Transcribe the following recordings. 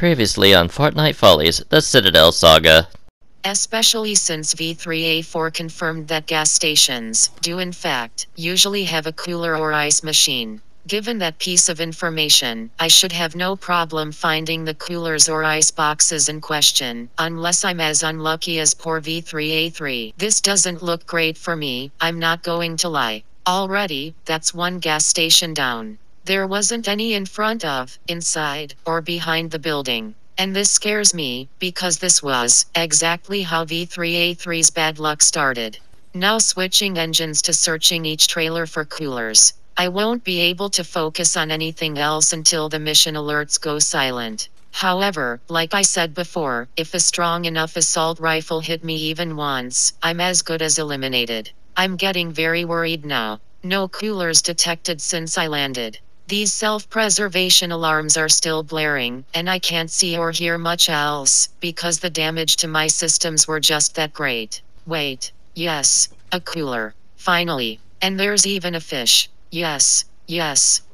Previously on Fortnite Follies, the Citadel Saga. Especially since V3A4 confirmed that gas stations do in fact usually have a cooler or ice machine. Given that piece of information, I should have no problem finding the coolers or ice boxes in question, unless I'm as unlucky as poor V3A3. This doesn't look great for me, I'm not going to lie. Already, that's one gas station down. There wasn't any in front of, inside, or behind the building. And this scares me, because this was exactly how V3A3's bad luck started. Now switching engines to searching each trailer for coolers. I won't be able to focus on anything else until the mission alerts go silent. However, like I said before, if a strong enough assault rifle hit me even once, I'm as good as eliminated. I'm getting very worried now. No coolers detected since I landed. These self-preservation alarms are still blaring, and I can't see or hear much else, because the damage to my systems were just that great. Wait. Yes. A cooler. Finally. And there's even a fish. Yes.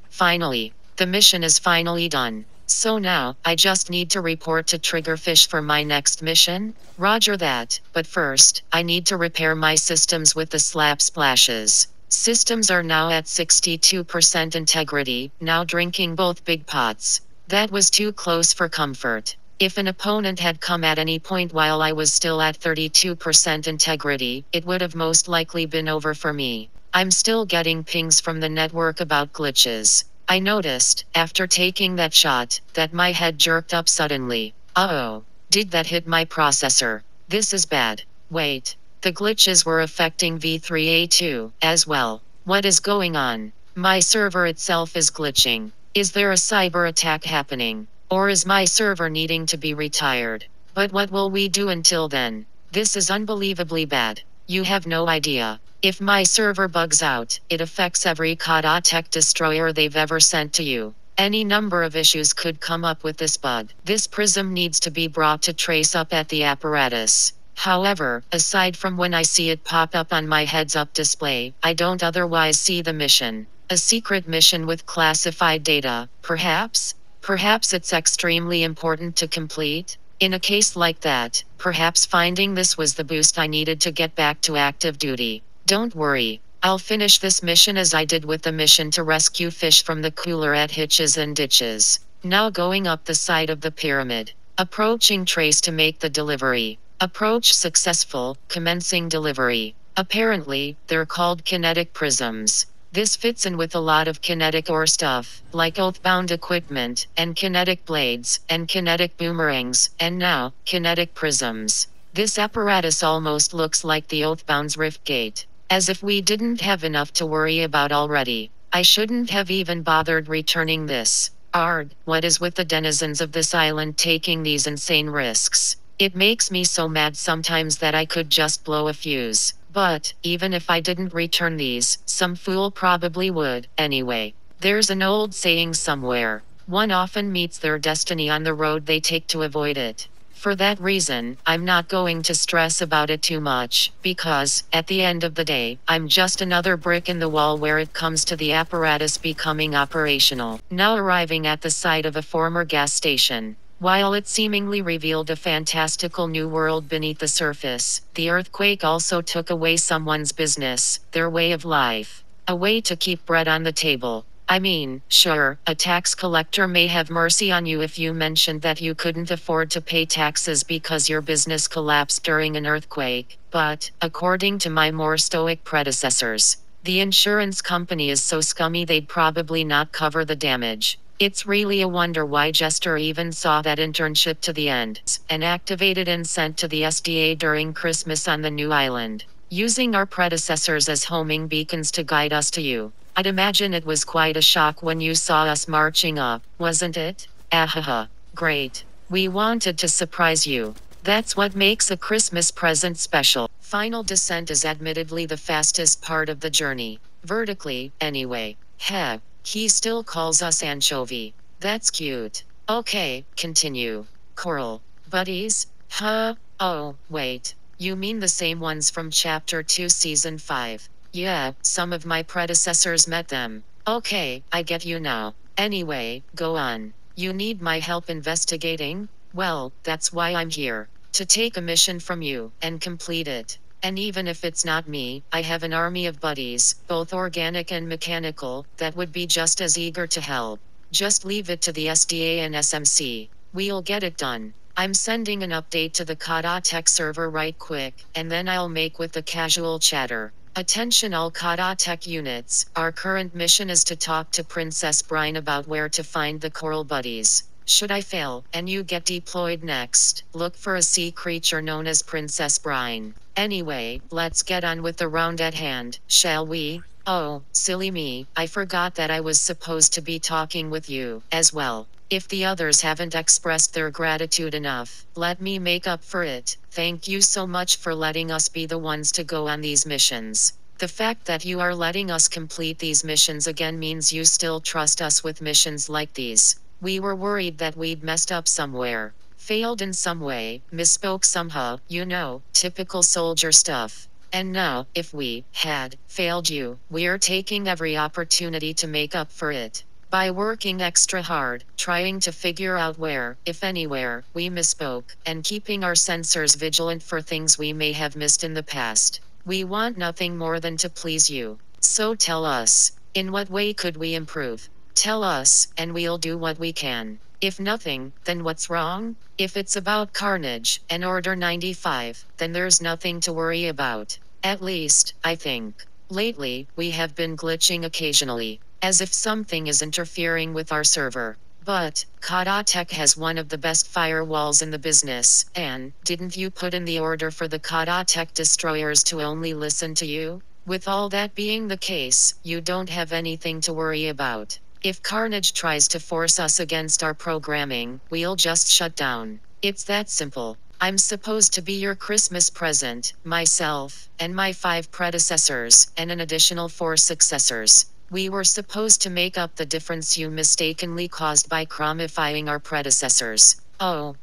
Finally. The mission is finally done. So now, I just need to report to Triggerfish for my next mission? Roger that, but first, I need to repair my systems with the slap splashes. Systems are now at 62% integrity, now drinking both big pots. That was too close for comfort. If an opponent had come at any point while I was still at 32% integrity, it would have most likely been over for me. I'm still getting pings from the network about glitches. I noticed, after taking that shot, that my head jerked up suddenly. Uh-oh. Did that hit my processor? This is bad. Wait. The glitches were affecting V3A2 as well. What is going on? My server itself is glitching. Is there a cyber attack happening? Or is my server needing to be retired? But what will we do until then? This is unbelievably bad. You have no idea. If my server bugs out, it affects every COD tech destroyer they've ever sent to you. Any number of issues could come up with this bug. This prism needs to be brought to trace up at the apparatus. However, aside from when I see it pop up on my heads-up display, I don't otherwise see the mission. A secret mission with classified data, perhaps? Perhaps it's extremely important to complete? In a case like that, perhaps finding this was the boost I needed to get back to active duty. Don't worry. I'll finish this mission as I did with the mission to rescue fish from the cooler at Hitches and Ditches. Now going up the side of the pyramid. Approaching trace to make the delivery. Approach successful, commencing delivery. Apparently, they're called kinetic prisms. This fits in with a lot of kinetic ore stuff, like oathbound equipment, and kinetic blades, and kinetic boomerangs, and now, kinetic prisms. This apparatus almost looks like the oathbound's rift gate. As if we didn't have enough to worry about already. I shouldn't have even bothered returning this. Arg, what is with the denizens of this island taking these insane risks? It makes me so mad sometimes that I could just blow a fuse. But, even if I didn't return these, some fool probably would, anyway. There's an old saying somewhere. One often meets their destiny on the road they take to avoid it. For that reason, I'm not going to stress about it too much, because, at the end of the day, I'm just another brick in the wall where it comes to the apparatus becoming operational. Now arriving at the site of a former gas station. While it seemingly revealed a fantastical new world beneath the surface, the earthquake also took away someone's business, their way of life. A way to keep bread on the table. I mean, sure, a tax collector may have mercy on you if you mentioned that you couldn't afford to pay taxes because your business collapsed during an earthquake, but, according to my more stoic predecessors, the insurance company is so scummy they'd probably not cover the damage. It's really a wonder why Jester even saw that internship to the end, and activated and sent to the SDA during Christmas on the new island, using our predecessors as homing beacons to guide us to you. I'd imagine it was quite a shock when you saw us marching up, wasn't it? Ahaha. Great. We wanted to surprise you. That's what makes a Christmas present special. Final descent is admittedly the fastest part of the journey. Vertically, anyway. Heh. He still calls us anchovy. That's cute. Okay, continue. Coral. Buddies? Huh? Oh, wait. You mean the same ones from Chapter 2 Season 5. Yeah, some of my predecessors met them. Okay, I get you now. Anyway, go on. You need my help investigating? Well, that's why I'm here. To take a mission from you, and complete it. And even if it's not me, I have an army of buddies, both organic and mechanical, that would be just as eager to help. Just leave it to the SDA and SMC. We'll get it done. I'm sending an update to the Kata Tech server right quick, and then I'll make with the casual chatter. Attention all Kata Tech units, our current mission is to talk to Princess Brine about where to find the coral buddies. Should I fail, and you get deployed next, look for a sea creature known as Princess Brine. Anyway, let's get on with the round at hand, shall we? Oh, silly me, I forgot that I was supposed to be talking with you, as well. If the others haven't expressed their gratitude enough, let me make up for it. Thank you so much for letting us be the ones to go on these missions. The fact that you are letting us complete these missions again means you still trust us with missions like these. We were worried that we'd messed up somewhere. Failed in some way, misspoke somehow, you know, typical soldier stuff. And now, if we had failed you, we're taking every opportunity to make up for it. By working extra hard, trying to figure out where, if anywhere, we misspoke, and keeping our sensors vigilant for things we may have missed in the past. We want nothing more than to please you. So tell us, in what way could we improve? Tell us, and we'll do what we can. If nothing, then what's wrong? If it's about Carnage, and Order 95, then there's nothing to worry about. At least, I think. Lately, we have been glitching occasionally, as if something is interfering with our server. But, Kata Tech has one of the best firewalls in the business, and, didn't you put in the order for the Kata Tech destroyers to only listen to you? With all that being the case, you don't have anything to worry about. If Carnage tries to force us against our programming, we'll just shut down. It's that simple. I'm supposed to be your Christmas present, myself, and my 5 predecessors, and an additional 4 successors. We were supposed to make up the difference you mistakenly caused by chromifying our predecessors. Oh,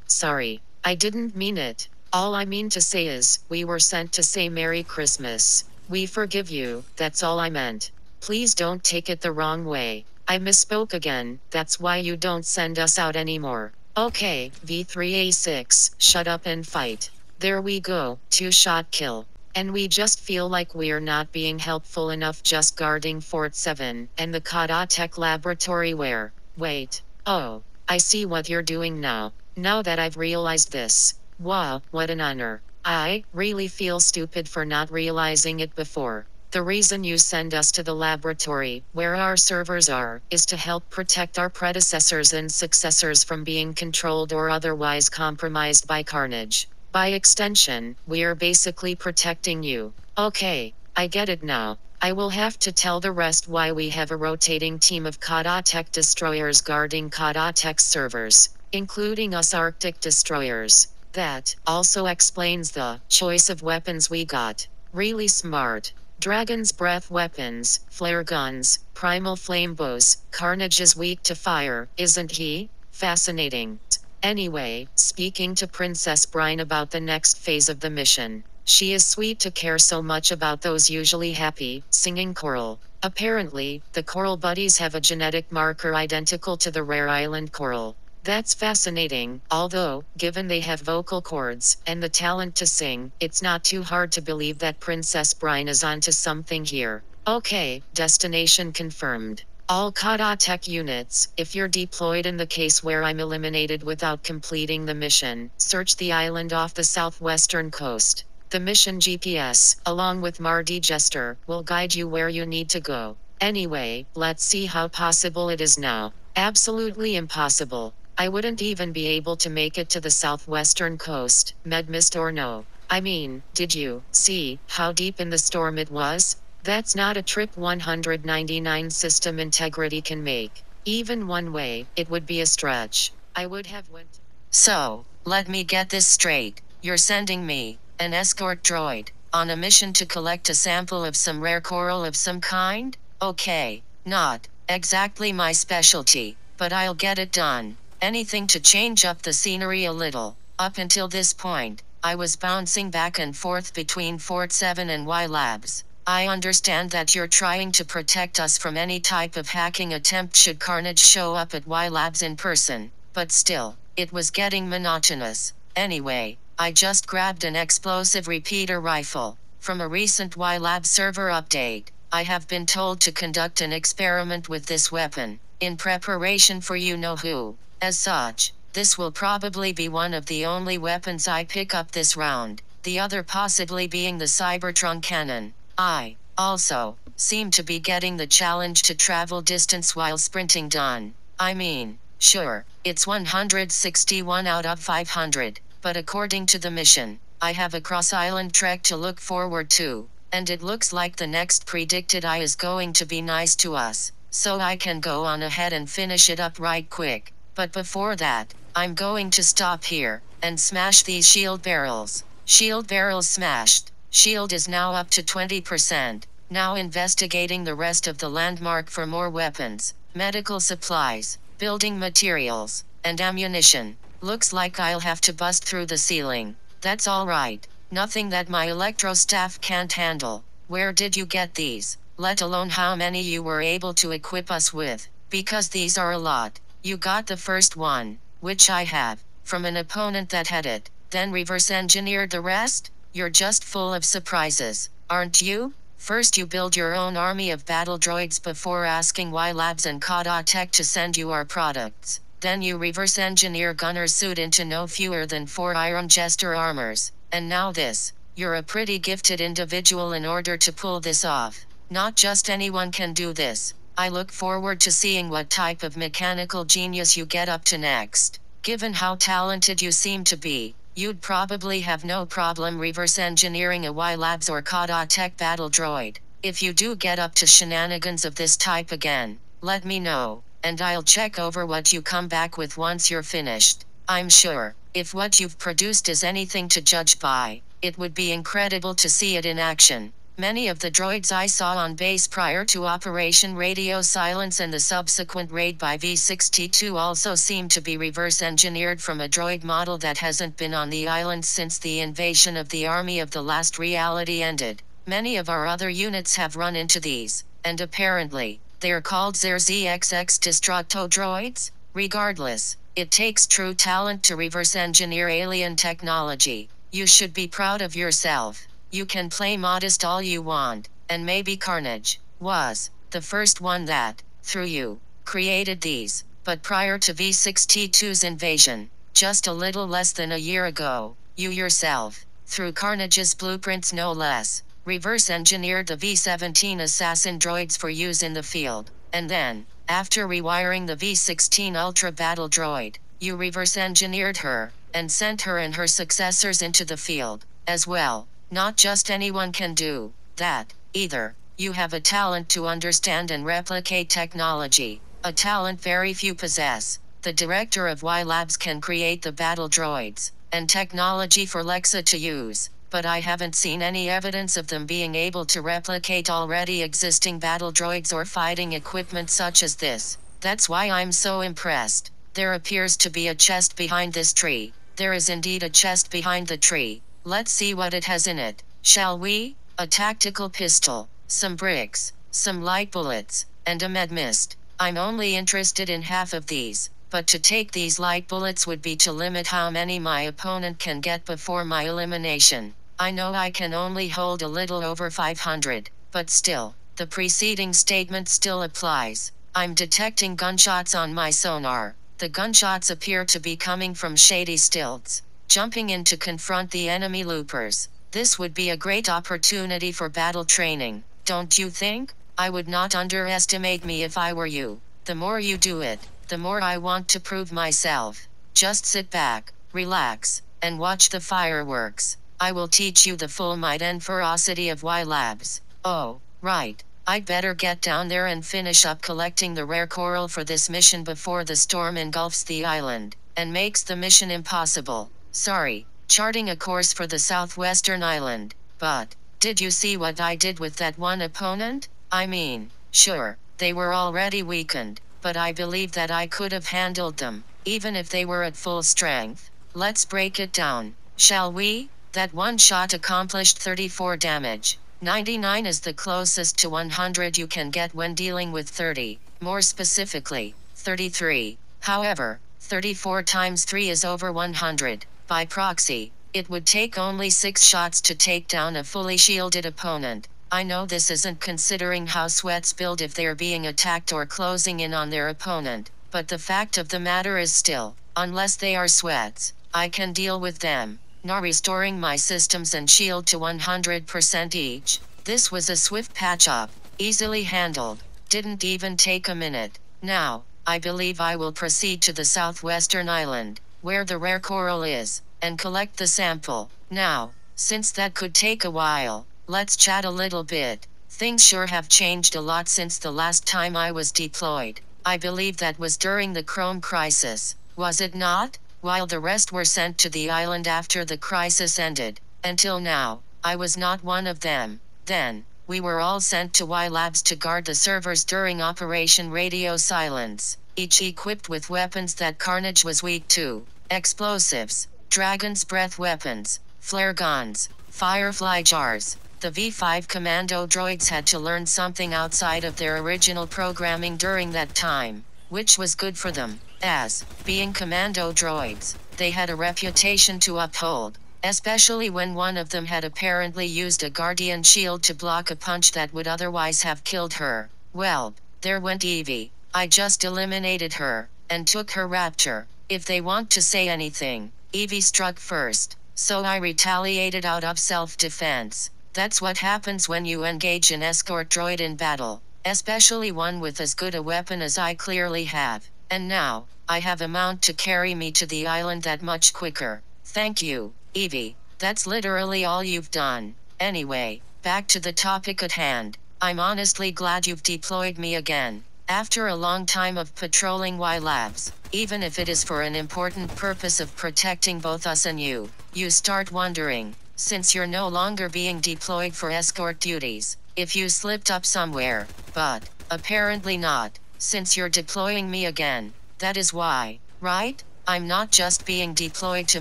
sorry. I didn't mean it. All I mean to say is, we were sent to say Merry Christmas. We forgive you, that's all I meant. Please don't take it the wrong way. I misspoke again, that's why you don't send us out anymore. Okay, V3A6, shut up and fight. There we go, 2-shot kill. And we just feel like we're not being helpful enough just guarding Fort 7, and the Kata Tech laboratory where... Wait. Oh, I see what you're doing now. Now that I've realized this. Wow, what an honor. I really feel stupid for not realizing it before. The reason you send us to the laboratory, where our servers are, is to help protect our predecessors and successors from being controlled or otherwise compromised by Carnage. By extension, we're basically protecting you. Okay, I get it now. I will have to tell the rest why we have a rotating team of Kata Tech destroyers guarding Kata Tech's servers, including us Arctic destroyers. That also explains the choice of weapons we got. Really smart. Dragon's breath weapons, flare guns, primal flame bows. Carnage is weak to fire, isn't he? Fascinating. Anyway, speaking to Princess Brine about the next phase of the mission. She is sweet to care so much about those usually happy, singing coral. Apparently, the coral buddies have a genetic marker identical to the rare island coral. That's fascinating, although, given they have vocal cords, and the talent to sing, it's not too hard to believe that Princess Brine is onto something here. Okay, destination confirmed. All Kata Tech units, if you're deployed in the case where I'm eliminated without completing the mission, search the island off the southwestern coast. The mission GPS, along with Mardi Jester, will guide you where you need to go. Anyway, let's see how possible it is now. Absolutely impossible. I wouldn't even be able to make it to the southwestern coast, Medmist or no. I mean, did you see how deep in the storm it was? That's not a trip 199 system integrity can make. Even one way, it would be a stretch. I would have went. So, let me get this straight. You're sending me, an escort droid, on a mission to collect a sample of some rare coral of some kind? Okay, not exactly my specialty, but I'll get it done. Anything to change up the scenery a little. Up until this point, I was bouncing back and forth between Fort 7 and Y Labs. I understand that you're trying to protect us from any type of hacking attempt should Carnage show up at Y Labs in person, but still, it was getting monotonous. Anyway, I just grabbed an explosive repeater rifle from a recent Y Lab server update. I have been told to conduct an experiment with this weapon, in preparation for you-know-who. As such, this will probably be one of the only weapons I pick up this round, the other possibly being the Cybertron cannon. I, also, seem to be getting the challenge to travel distance while sprinting done. I mean, sure, it's 161 out of 500, but according to the mission, I have a cross-island trek to look forward to, and it looks like the next predicted I is going to be nice to us, so I can go on ahead and finish it up right quick. But before that, I'm going to stop here, and smash these shield barrels. Shield barrels smashed. Shield is now up to 20%. Now investigating the rest of the landmark for more weapons, medical supplies, building materials, and ammunition. Looks like I'll have to bust through the ceiling. That's alright. Nothing that my electro staff can't handle. Where did you get these? Let alone how many you were able to equip us with. Because these are a lot. You got the first one, which I have, from an opponent that had it, then reverse engineered the rest? You're just full of surprises, aren't you? First you build your own army of battle droids before asking Y Labs and Kada Tech to send you our products. Then you reverse engineer Gunner's suit into no fewer than 4 Mardi Jester armors. And now this. You're a pretty gifted individual in order to pull this off. Not just anyone can do this. I look forward to seeing what type of mechanical genius you get up to next. Given how talented you seem to be, you'd probably have no problem reverse engineering a Y Labs or Kada Tech battle droid. If you do get up to shenanigans of this type again, let me know, and I'll check over what you come back with once you're finished. I'm sure, if what you've produced is anything to judge by, it would be incredible to see it in action. Many of the droids I saw on base prior to Operation Radio Silence and the subsequent raid by V-62 also seem to be reverse engineered from a droid model that hasn't been on the island since the invasion of the Army of the Last Reality ended. Many of our other units have run into these, and apparently, they're called ZXX Destructo droids? Regardless, it takes true talent to reverse engineer alien technology. You should be proud of yourself. You can play modest all you want, and maybe Carnage was the first one that, through you, created these, but prior to V-62's invasion, just a little less than a year ago, you yourself, through Carnage's blueprints no less, reverse engineered the V-17 assassin droids for use in the field, and then, after rewiring the V-16 Ultra Battle Droid, you reverse engineered her, and sent her and her successors into the field, as well. Not just anyone can do that, either. You have a talent to understand and replicate technology, a talent very few possess. The director of Y Labs can create the battle droids, and technology for Lexa to use, but I haven't seen any evidence of them being able to replicate already existing battle droids or fighting equipment such as this. That's why I'm so impressed. There appears to be a chest behind this tree. There is indeed a chest behind the tree. Let's see what it has in it, shall we? A tactical pistol, some bricks, some light bullets, and a med mist. I'm only interested in half of these, but to take these light bullets would be to limit how many my opponent can get before my elimination. I know I can only hold a little over 500, but still, the preceding statement still applies. I'm detecting gunshots on my sonar. The gunshots appear to be coming from shady stilts. Jumping in to confront the enemy loopers. This would be a great opportunity for battle training, don't you think? I would not underestimate me if I were you. The more you do it, the more I want to prove myself. Just sit back, relax, and watch the fireworks. I will teach you the full might and ferocity of Y Labs. Oh, right. I'd better get down there and finish up collecting the rare coral for this mission before the storm engulfs the island, and makes the mission impossible. Sorry, charting a course for the southwestern island, but, did you see what I did with that one opponent? I mean, sure, they were already weakened, but I believe that I could have handled them, even if they were at full strength. Let's break it down, shall we? That one shot accomplished 34 damage. 99 is the closest to 100 you can get when dealing with 30, more specifically, 33. However, 34 times 3 is over 100. By proxy, it would take only 6 shots to take down a fully shielded opponent. I know this isn't considering how sweats build if they're being attacked or closing in on their opponent, but the fact of the matter is still, unless they are sweats, I can deal with them. Now restoring my systems and shield to 100% each. This was a swift patch-up, easily handled, didn't even take a minute. Now, I believe I will proceed to the southwestern island, where the rare coral is, and collect the sample. Now, since that could take a while, let's chat a little bit. Things sure have changed a lot since the last time I was deployed. I believe that was during the Chrome crisis, was it not? While the rest were sent to the island after the crisis ended. Until now, I was not one of them. Then, we were all sent to Y Labs to guard the servers during Operation Radio Silence, each equipped with weapons that Carnage was weak to. Explosives, Dragon's Breath weapons, flare guns, firefly jars. The V5 commando droids had to learn something outside of their original programming during that time, which was good for them, as, being commando droids, they had a reputation to uphold, especially when one of them had apparently used a guardian shield to block a punch that would otherwise have killed her. Well, there went Evie. I just eliminated her, and took her raptor. If they want to say anything, Evie struck first, so I retaliated out of self-defense. That's what happens when you engage an escort droid in battle, especially one with as good a weapon as I clearly have. And now, I have a mount to carry me to the island that much quicker. Thank you, Evie. That's literally all you've done. Anyway, back to the topic at hand. I'm honestly glad you've deployed me again. After a long time of patrolling Y Labs, even if it is for an important purpose of protecting both us and you start wondering, since you're no longer being deployed for escort duties, if you slipped up somewhere. But, apparently not, since you're deploying me again. That is why, right? I'm not just being deployed to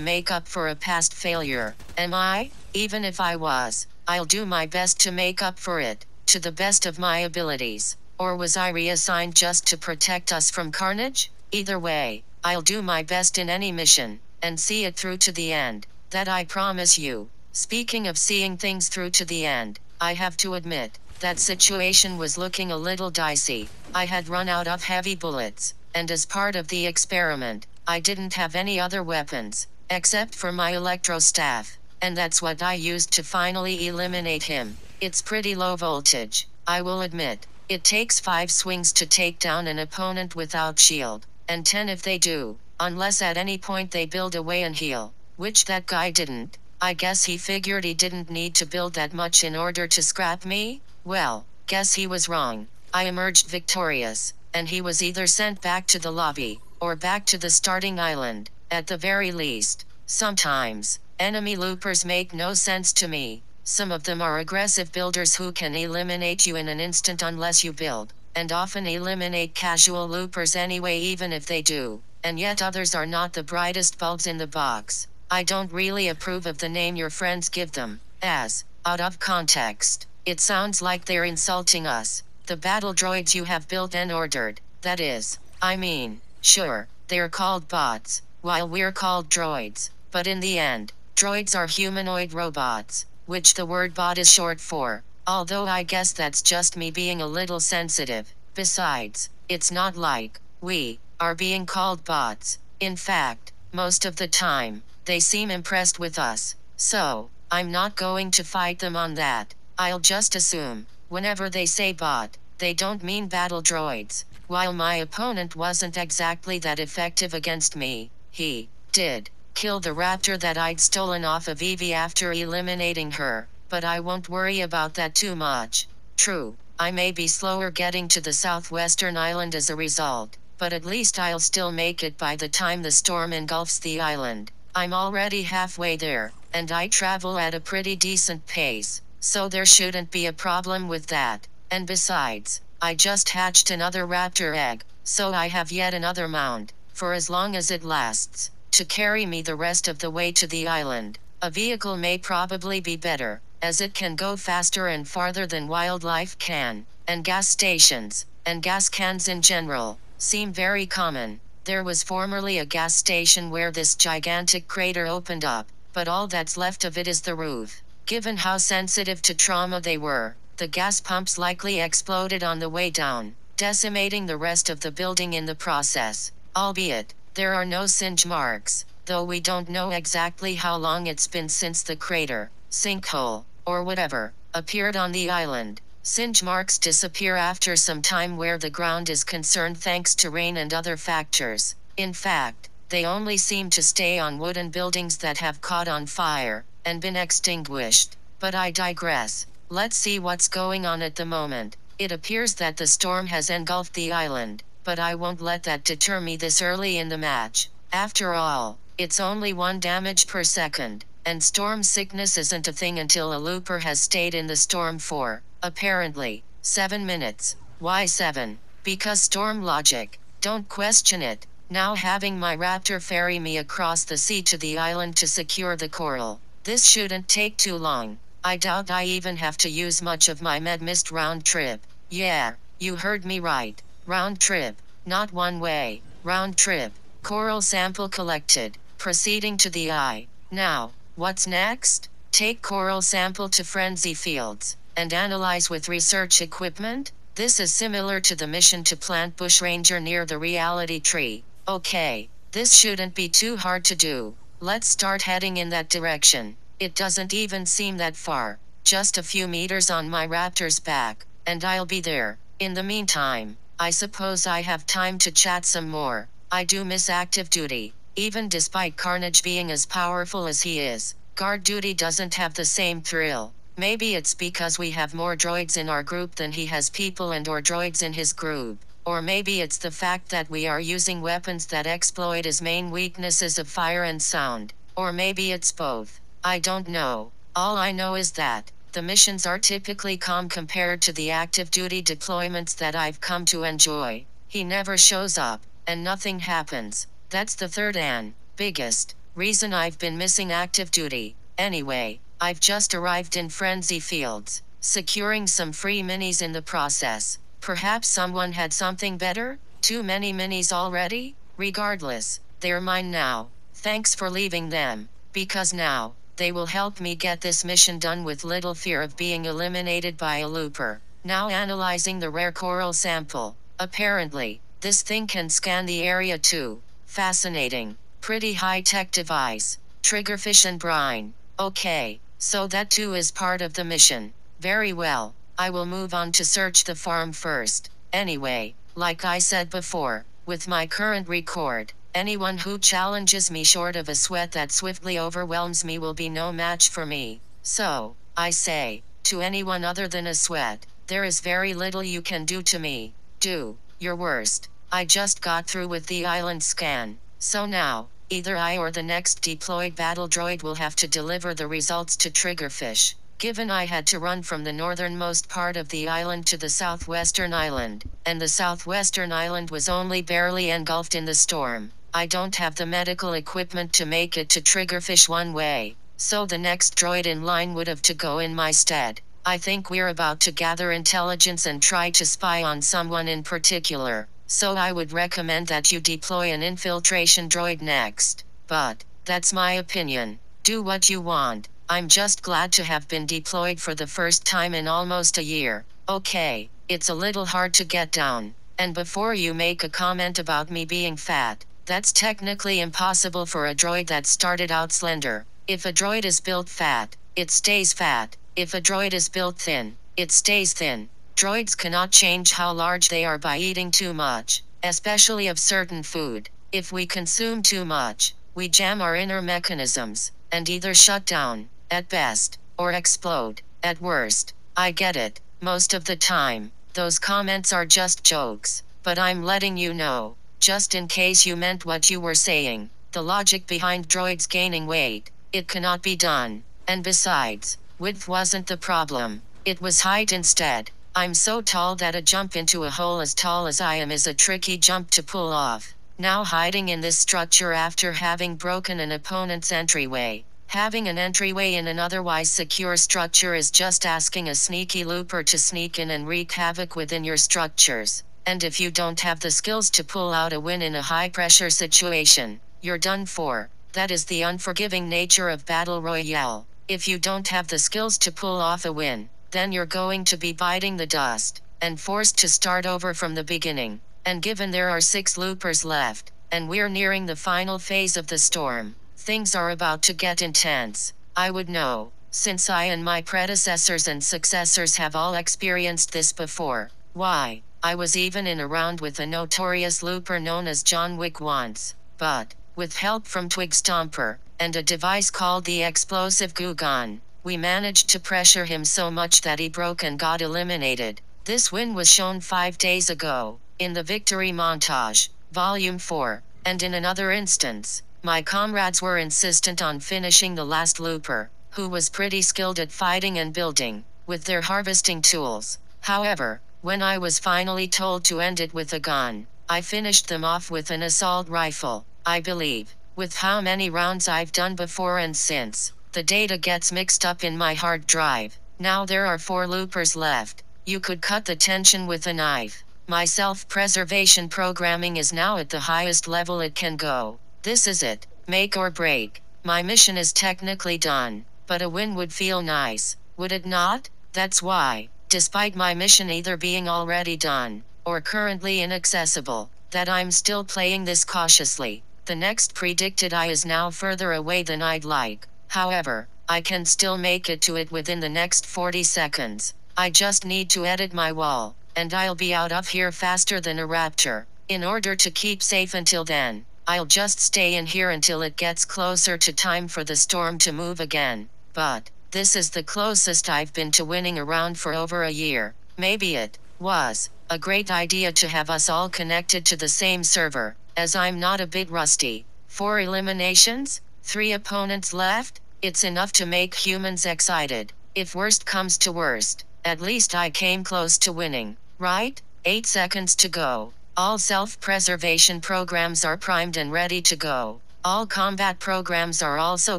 make up for a past failure, am I? Even if I was, I'll do my best to make up for it, to the best of my abilities. Or was I reassigned just to protect us from Carnage? Either way, I'll do my best in any mission, and see it through to the end. That I promise you. Speaking of seeing things through to the end, I have to admit, that situation was looking a little dicey. I had run out of heavy bullets, and as part of the experiment, I didn't have any other weapons, except for my electro staff, and that's what I used to finally eliminate him. It's pretty low voltage, I will admit. It takes 5 swings to take down an opponent without shield, and 10 if they do, unless at any point they build away and heal, which that guy didn't. I guess he figured he didn't need to build that much in order to scrap me? Well, guess he was wrong. I emerged victorious, and he was either sent back to the lobby, or back to the starting island, at the very least. Sometimes, enemy loopers make no sense to me. Some of them are aggressive builders who can eliminate you in an instant unless you build, and often eliminate casual loopers anyway even if they do, and yet others are not the brightest bulbs in the box. I don't really approve of the name your friends give them, as, out of context, it sounds like they're insulting us, the battle droids you have built and ordered, that is. I mean, sure, they're called bots, while we're called droids, but in the end, droids are humanoid robots, which the word bot is short for, although I guess that's just me being a little sensitive. Besides, it's not like we are being called bots. In fact, most of the time, they seem impressed with us, so I'm not going to fight them on that. I'll just assume, whenever they say bot, they don't mean battle droids. While my opponent wasn't exactly that effective against me, he did kill the raptor that I'd stolen off of Evie after eliminating her, but I won't worry about that too much. True, I may be slower getting to the southwestern island as a result, but at least I'll still make it by the time the storm engulfs the island. I'm already halfway there, and I travel at a pretty decent pace, so there shouldn't be a problem with that. And besides, I just hatched another raptor egg, so I have yet another mount, for as long as it lasts, to carry me the rest of the way to the island. A vehicle may probably be better, as it can go faster and farther than wildlife can, and gas stations, and gas cans in general, seem very common. There was formerly a gas station where this gigantic crater opened up, but all that's left of it is the roof. Given how sensitive to trauma they were, the gas pumps likely exploded on the way down, decimating the rest of the building in the process. Albeit, there are no singe marks, though we don't know exactly how long it's been since the crater, sinkhole, or whatever, appeared on the island. Singe marks disappear after some time where the ground is concerned thanks to rain and other factors. In fact, they only seem to stay on wooden buildings that have caught on fire and been extinguished. But I digress. Let's see what's going on at the moment. It appears that the storm has engulfed the island, but I won't let that deter me this early in the match. After all, it's only 1 damage per second, and storm sickness isn't a thing until a looper has stayed in the storm for, apparently, 7 minutes. Why 7? Because storm logic. Don't question it. Now having my raptor ferry me across the sea to the island to secure the coral. This shouldn't take too long. I doubt I even have to use much of my medmist round trip. Yeah, you heard me right. Round trip. Not one way. Round trip. Coral sample collected. Proceeding to the eye. Now, what's next? Take coral sample to Frenzy Fields and analyze with research equipment? This is similar to the mission to plant bushranger near the reality tree. Okay, this shouldn't be too hard to do. Let's start heading in that direction. It doesn't even seem that far. Just a few meters on my raptor's back, and I'll be there. In the meantime, I suppose I have time to chat some more. I do miss active duty. Even despite Carnage being as powerful as he is, guard duty doesn't have the same thrill. Maybe it's because we have more droids in our group than he has people and or droids in his group. Or maybe it's the fact that we are using weapons that exploit his main weaknesses of fire and sound. Or maybe it's both. I don't know. All I know is that the missions are typically calm compared to the active duty deployments that I've come to enjoy. He never shows up, and nothing happens. That's the third and biggest reason I've been missing active duty. Anyway, I've just arrived in Frenzy Fields, securing some free minis in the process. Perhaps someone had something better? Too many minis already? Regardless, they're mine now. Thanks for leaving them, because now, they will help me get this mission done with little fear of being eliminated by a looper. Now analyzing the rare coral sample. Apparently, this thing can scan the area too. Fascinating. Pretty high-tech device. Triggerfish and brine. Okay, so that too is part of the mission. Very well. I will move on to search the farm first. Anyway, like I said before, with my current record, anyone who challenges me short of a sweat that swiftly overwhelms me will be no match for me. So, I say, to anyone other than a sweat, there is very little you can do to me. Do your worst. I just got through with the island scan. So now, either I or the next deployed battle droid will have to deliver the results to Triggerfish. Given I had to run from the northernmost part of the island to the southwestern island, and the southwestern island was only barely engulfed in the storm, I don't have the medical equipment to make it to Triggerfish one way, so the next droid in line would have to go in my stead. I think we're about to gather intelligence and try to spy on someone in particular, so I would recommend that you deploy an infiltration droid next. But, that's my opinion. Do what you want. I'm just glad to have been deployed for the first time in almost a year. Okay, it's a little hard to get down. And before you make a comment about me being fat, that's technically impossible for a droid that started out slender. If a droid is built fat, it stays fat. If a droid is built thin, it stays thin. Droids cannot change how large they are by eating too much, especially of certain food. If we consume too much, we jam our inner mechanisms, and either shut down, at best, or explode, at worst. I get it, most of the time. Those comments are just jokes, but I'm letting you know, just in case you meant what you were saying, the logic behind droids gaining weight. It cannot be done. And besides, width wasn't the problem. It was height instead. I'm so tall that a jump into a hole as tall as I am is a tricky jump to pull off. Now hiding in this structure after having broken an opponent's entryway. Having an entryway in an otherwise secure structure is just asking a sneaky looper to sneak in and wreak havoc within your structures. And if you don't have the skills to pull out a win in a high-pressure situation, you're done for. That is the unforgiving nature of Battle Royale. If you don't have the skills to pull off a win, then you're going to be biting the dust, and forced to start over from the beginning. And given there are 6 loopers left, and we're nearing the final phase of the storm, things are about to get intense. I would know, since I and my predecessors and successors have all experienced this before. Why, I was even in a round with a notorious looper known as John Wick once, but, with help from Twig Stomper, and a device called the explosive goo gun, we managed to pressure him so much that he broke and got eliminated. This win was shown 5 days ago, in the Victory Montage, Volume 4, and in another instance, my comrades were insistent on finishing the last looper, who was pretty skilled at fighting and building, with their harvesting tools. However, when I was finally told to end it with a gun, I finished them off with an assault rifle. I believe, with how many rounds I've done before and since, the data gets mixed up in my hard drive. Now there are 4 loopers left. You could cut the tension with a knife. My self-preservation programming is now at the highest level it can go. This is it, make or break. My mission is technically done, but a win would feel nice, would it not? That's why, despite my mission either being already done, or currently inaccessible, that I'm still playing this cautiously. The next predicted eye is now further away than I'd like. However, I can still make it to it within the next 40 seconds. I just need to edit my wall, and I'll be out of here faster than a raptor. In order to keep safe until then, I'll just stay in here until it gets closer to time for the storm to move again. But, this is the closest I've been to winning a round for over a year. Maybe it was a great idea to have us all connected to the same server, as I'm not a bit rusty. 4 eliminations? 3 opponents left? It's enough to make humans excited. If worst comes to worst, at least I came close to winning, right? 8 seconds to go. All self-preservation programs are primed and ready to go. All combat programs are also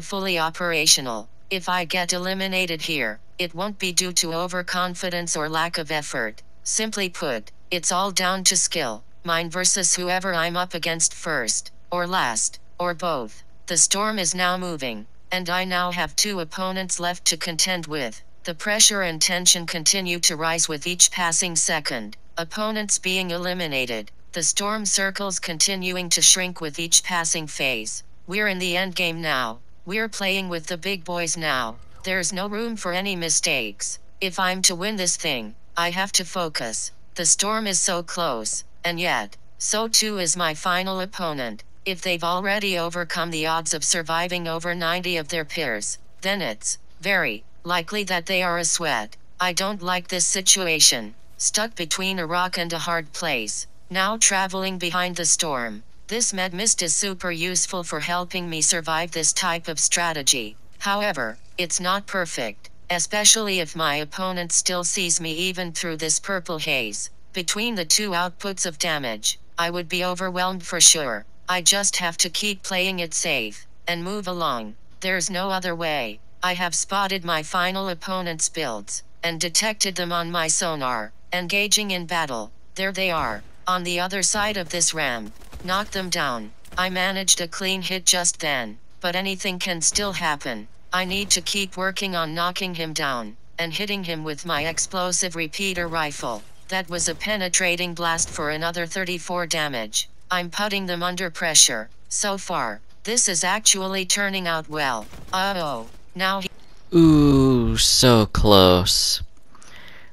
fully operational. If I get eliminated here, it won't be due to overconfidence or lack of effort. Simply put, it's all down to skill. Mine versus whoever I'm up against first, or last, or both. The storm is now moving, and I now have 2 opponents left to contend with. The pressure and tension continue to rise with each passing second. Opponents being eliminated. The storm circles continuing to shrink with each passing phase. We're in the endgame now. We're playing with the big boys now. There's no room for any mistakes. If I'm to win this thing, I have to focus. The storm is so close, and yet, so too is my final opponent. If they've already overcome the odds of surviving over 90 of their peers, then it's very likely that they are a sweat. I don't like this situation. Stuck between a rock and a hard place. Now traveling behind the storm. This med mist is super useful for helping me survive this type of strategy. However, it's not perfect, especially if my opponent still sees me even through this purple haze. Between the 2 outputs of damage, I would be overwhelmed for sure. I just have to keep playing it safe, and move along. There's no other way. I have spotted my final opponent's builds, and detected them on my sonar. Engaging in battle. There they are, on the other side of this ramp. Knock them down. I managed a clean hit just then, but anything can still happen. I need to keep working on knocking him down, and hitting him with my explosive repeater rifle. That was a penetrating blast for another 34 damage. I'm putting them under pressure. So far, this is actually turning out well. Uh-oh, now he— Ooh, so close.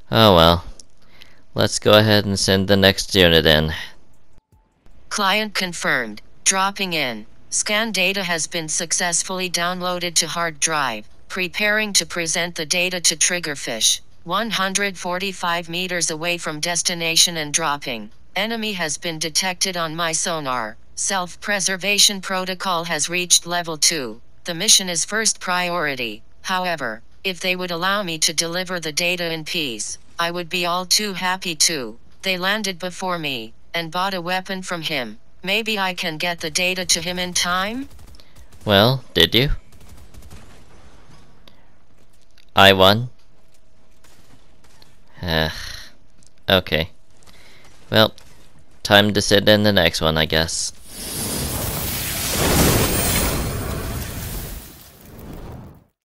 Oh well. Let's go ahead and send the next unit in. Client confirmed. Dropping in. Scan data has been successfully downloaded to hard drive. Preparing to present the data to Triggerfish. 145 meters away from destination and dropping. Enemy has been detected on my sonar. Self-preservation protocol has reached level 2. The mission is first priority. However, if they would allow me to deliver the data in peace, I would be all too happy to. They landed before me, and bought a weapon from him. Maybe I can get the data to him in time? Well, did you? I won? Okay. Well, time to sit in the next one, I guess.